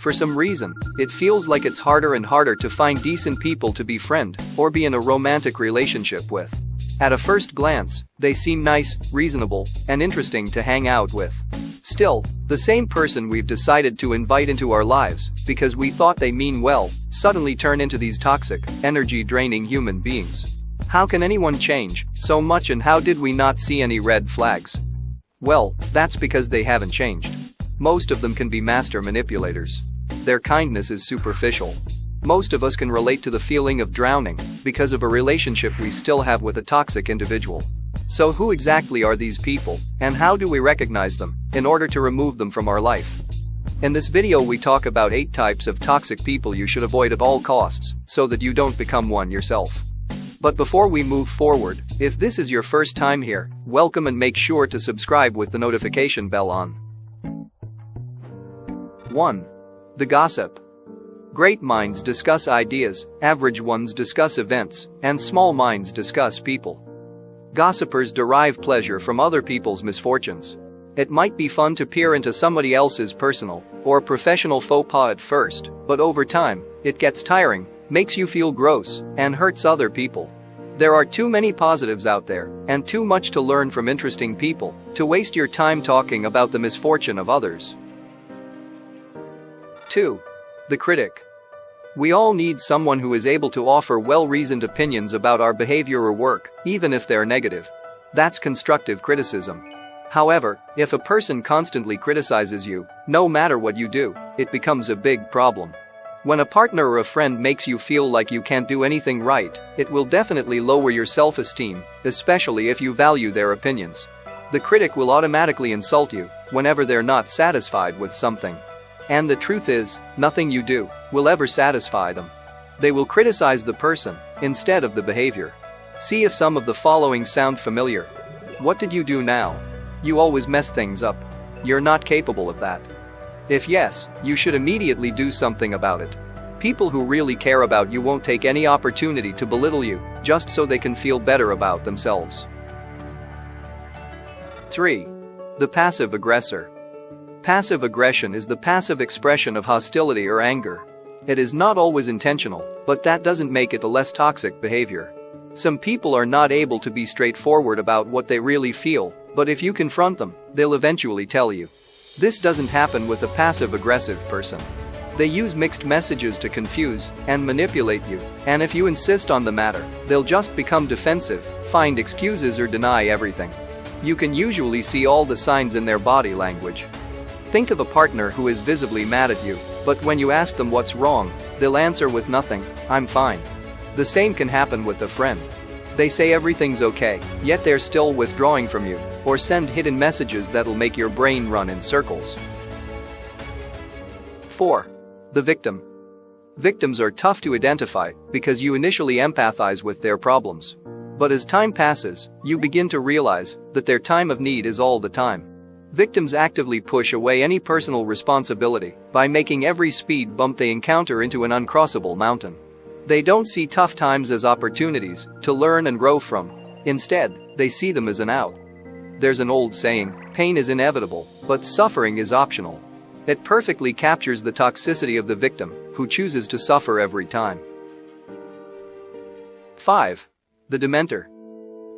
For some reason, it feels like it's harder and harder to find decent people to befriend or be in a romantic relationship with. At a first glance, they seem nice, reasonable, and interesting to hang out with. Still, the same person we've decided to invite into our lives because we thought they mean well suddenly turn into these toxic, energy-draining human beings. How can anyone change so much, and how did we not see any red flags? Well, that's because they haven't changed. Most of them can be master manipulators. Their kindness is superficial. Most of us can relate to the feeling of drowning because of a relationship we still have with a toxic individual. So who exactly are these people, and how do we recognize them in order to remove them from our life? In this video we talk about 8 types of toxic people you should avoid at all costs so that you don't become one yourself. But before we move forward, if this is your first time here, welcome, and make sure to subscribe with the notification bell on. 1. The gossip. Great minds discuss ideas, average ones discuss events, and small minds discuss people. Gossipers derive pleasure from other people's misfortunes. It might be fun to peer into somebody else's personal or professional faux pas at first, but over time, it gets tiring, makes you feel gross, and hurts other people. There are too many positives out there, and too much to learn from interesting people, to waste your time talking about the misfortune of others. 2. The critic. We all need someone who is able to offer well-reasoned opinions about our behavior or work, even if they're negative. That's constructive criticism. However, if a person constantly criticizes you, no matter what you do, it becomes a big problem. When a partner or a friend makes you feel like you can't do anything right, it will definitely lower your self-esteem, especially if you value their opinions. The critic will automatically insult you whenever they're not satisfied with something. And the truth is, nothing you do will ever satisfy them. They will criticize the person instead of the behavior. See if some of the following sound familiar. What did you do now? You always mess things up. You're not capable of that. If yes, you should immediately do something about it. People who really care about you won't take any opportunity to belittle you just so they can feel better about themselves. 3. The passive aggressor. Passive aggression is the passive expression of hostility or anger. It is not always intentional, but that doesn't make it a less toxic behavior. Some people are not able to be straightforward about what they really feel, but if you confront them, they'll eventually tell you. This doesn't happen with a passive-aggressive person. They use mixed messages to confuse and manipulate you, and if you insist on the matter, they'll just become defensive, find excuses, or deny everything. You can usually see all the signs in their body language. Think of a partner who is visibly mad at you, but when you ask them what's wrong, they'll answer with nothing, "I'm fine." The same can happen with a friend. They say everything's okay, yet they're still withdrawing from you, or send hidden messages that'll make your brain run in circles. 4. The victim. Victims are tough to identify because you initially empathize with their problems. But as time passes, you begin to realize that their time of need is all the time. Victims actively push away any personal responsibility by making every speed bump they encounter into an uncrossable mountain. They don't see tough times as opportunities to learn and grow from. Instead, they see them as an out. There's an old saying, pain is inevitable, but suffering is optional. It perfectly captures the toxicity of the victim who chooses to suffer every time. 5. The Dementor.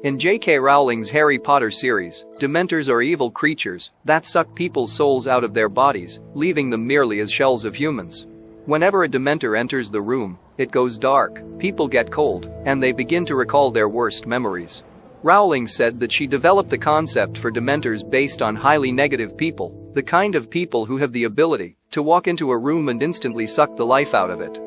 In J.K. Rowling's Harry Potter series, Dementors are evil creatures that suck people's souls out of their bodies, leaving them merely as shells of humans. Whenever a Dementor enters the room, it goes dark, people get cold, and they begin to recall their worst memories. Rowling said that she developed the concept for Dementors based on highly negative people, the kind of people who have the ability to walk into a room and instantly suck the life out of it.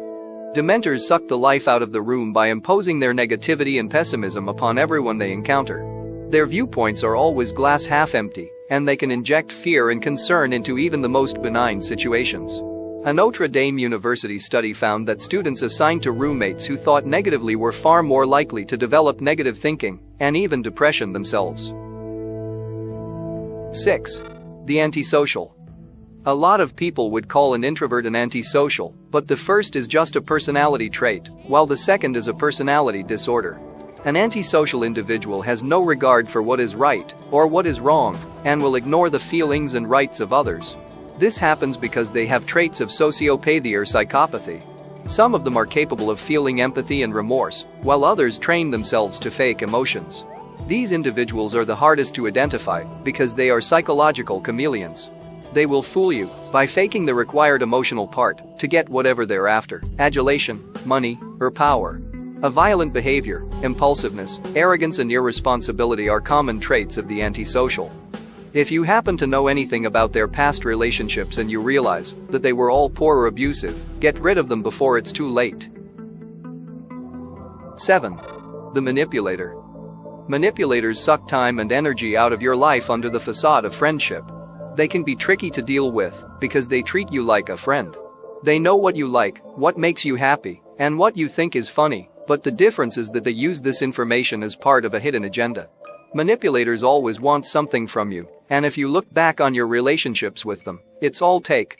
Dementors suck the life out of the room by imposing their negativity and pessimism upon everyone they encounter. Their viewpoints are always glass half empty, and they can inject fear and concern into even the most benign situations. A Notre Dame University study found that students assigned to roommates who thought negatively were far more likely to develop negative thinking and even depression themselves. 6. The antisocial. A lot of people would call an introvert an antisocial, but the first is just a personality trait, while the second is a personality disorder. An antisocial individual has no regard for what is right or what is wrong and will ignore the feelings and rights of others. This happens because they have traits of sociopathy or psychopathy. Some of them are capable of feeling empathy and remorse, while others train themselves to fake emotions. These individuals are the hardest to identify because they are psychological chameleons. They will fool you by faking the required emotional part to get whatever they're after: adulation, money, or power. A violent behavior, impulsiveness, arrogance, and irresponsibility are common traits of the antisocial. If you happen to know anything about their past relationships and you realize that they were all poor or abusive, get rid of them before it's too late. 7. The manipulator. Manipulators suck time and energy out of your life under the facade of friendship. They can be tricky to deal with because they treat you like a friend. They know what you like, what makes you happy, and what you think is funny, but the difference is that they use this information as part of a hidden agenda. Manipulators always want something from you, and if you look back on your relationships with them, it's all take,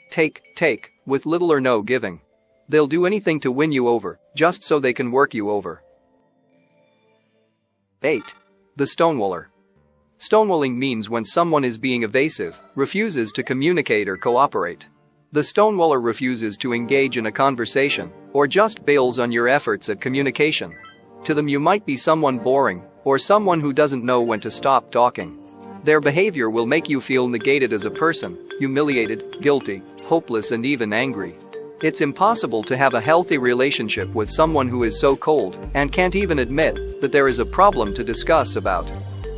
with little or no giving. They'll do anything to win you over, just so they can work you over. 8. The stonewaller. Stonewalling means when someone is being evasive, refuses to communicate or cooperate. The stonewaller refuses to engage in a conversation, or just bails on your efforts at communication. To them you might be someone boring, or someone who doesn't know when to stop talking. Their behavior will make you feel negated as a person, humiliated, guilty, hopeless, and even angry. It's impossible to have a healthy relationship with someone who is so cold and can't even admit that there is a problem to discuss about.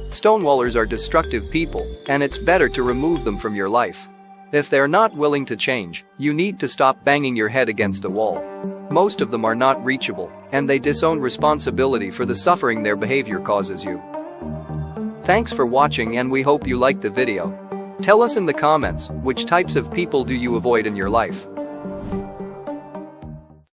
Stonewallers are destructive people, and it's better to remove them from your life. If they're not willing to change, you need to stop banging your head against a wall. Most of them are not reachable, and they disown responsibility for the suffering their behavior causes you. Thanks for watching, and we hope you liked the video. Tell us in the comments, which types of people do you avoid in your life?